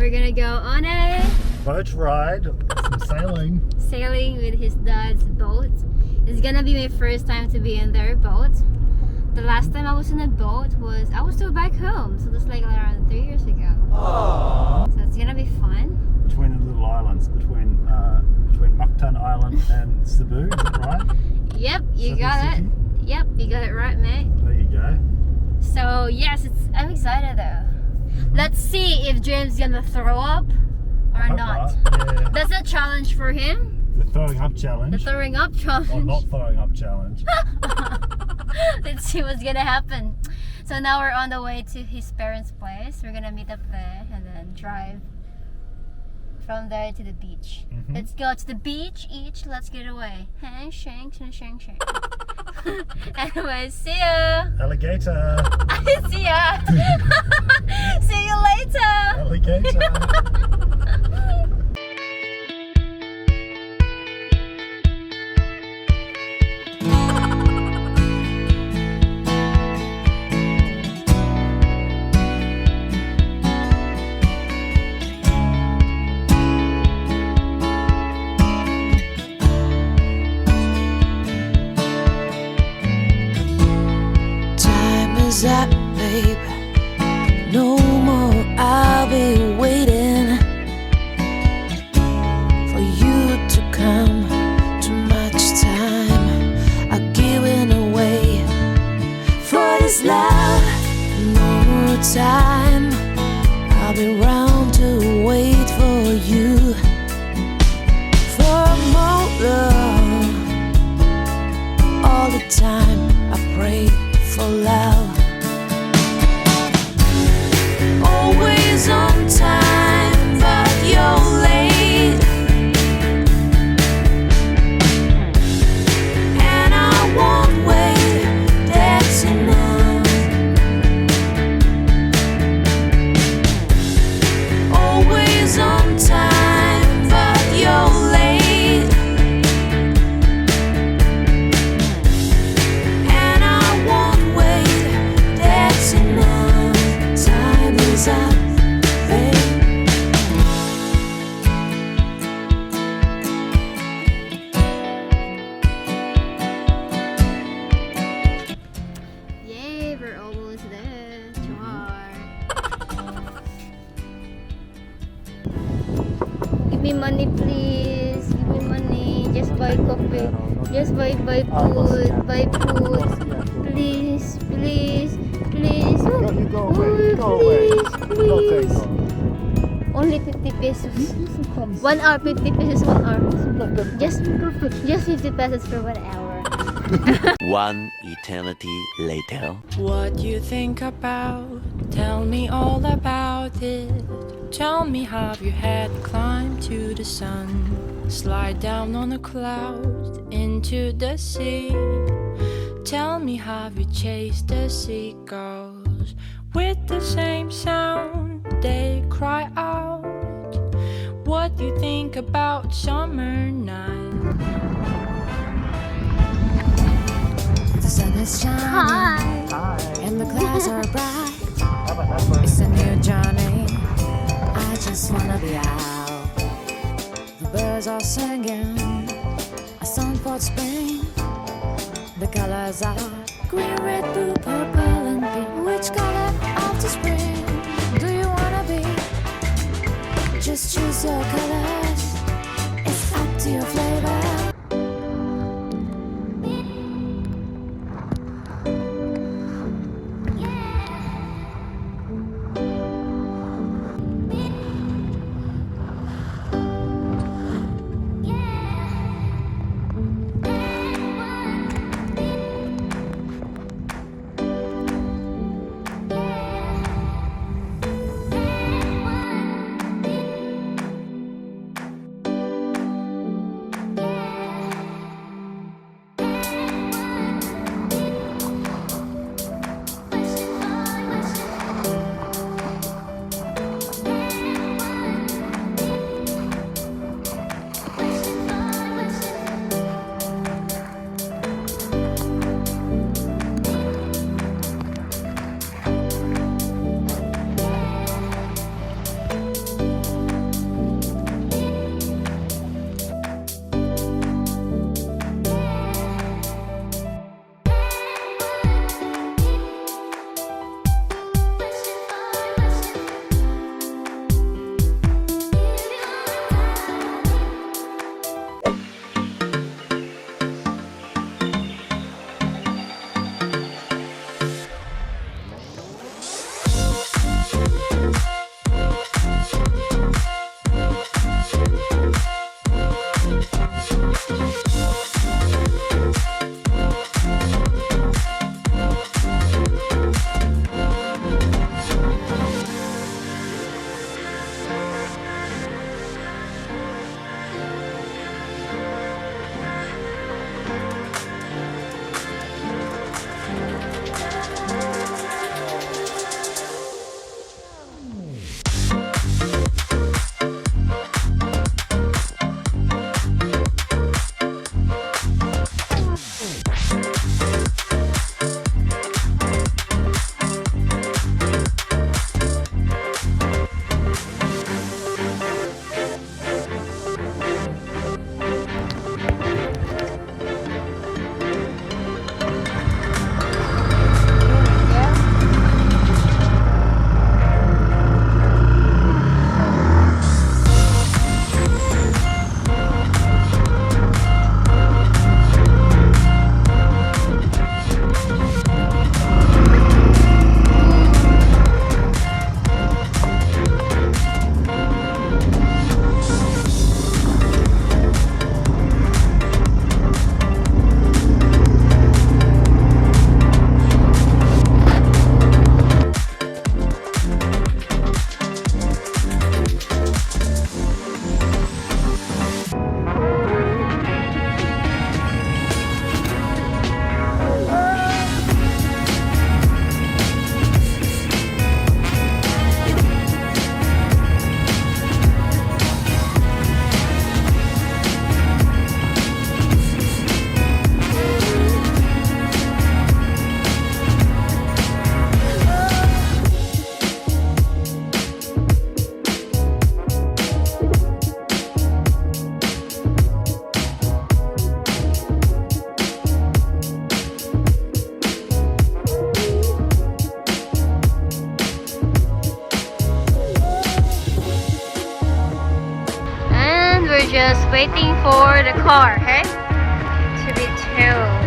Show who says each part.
Speaker 1: We're gonna go on a
Speaker 2: boat ride, some
Speaker 1: sailing with his dad's boat. It's gonna be my first time to be in their boat. The last time I was in a boat was I was still back home, so that's like around 3 years ago. Aww. So it's gonna be fun.
Speaker 2: Between the little islands, between Mactan Island and Cebu, is that right?
Speaker 1: Yep, you
Speaker 2: Cebu
Speaker 1: got
Speaker 2: City?
Speaker 1: it. Yep, you got it right, mate.
Speaker 2: There you go.
Speaker 1: So yes, I'm excited though. Let's see if James gonna throw up or not.
Speaker 2: Yeah.
Speaker 1: That's a challenge for him.
Speaker 2: The throwing up challenge.
Speaker 1: The throwing up challenge.
Speaker 2: Or not throwing up challenge.
Speaker 1: Let's see what's gonna happen. So now we're on the way to his parents' place. We're gonna meet up there and then drive from there to the beach. Let's go to the beach each. Let's get away. Handshake. Anyway, see ya.
Speaker 2: Alligator.
Speaker 1: See ya. See you later.
Speaker 2: Alligator.
Speaker 3: Up, babe. No more, I'll be waiting for you to come. Too much time I've given away for this love. No more time, I'll be round to wait for you. For more love, all the time I pray for love. Always on time, but you're late, and I won't wait, that's enough. Always on time, but you're late, and I won't wait, that's enough. Time is up.
Speaker 1: Yay, we're almost there. Char. Give me money, please. Give me money. Just buy coffee. Just buy food. Buy food. Please, please, please.
Speaker 2: You go away. Go away. Don't take
Speaker 1: Please.
Speaker 2: long.
Speaker 1: Only 50 pesos. 1 hour, 50 pesos 1 hour. Just 50 pesos for 1 hour.
Speaker 4: One eternity later.
Speaker 3: What you think about, tell me all about it. Tell me how your head climbed to the sun, slide down on a cloud into the sea. Tell me how you chased the seagulls with the same sound they cry out. What you think about summer night? The sun is shining and the clouds are bright. It's a new journey, I just wanna be out. The birds are singing a song for spring. The colors are green, red, blue, purple and pink. Which color of the spring do you wanna be? Just choose your colors, it's up to your flavor.
Speaker 1: just waiting for the car, okay? To be towed.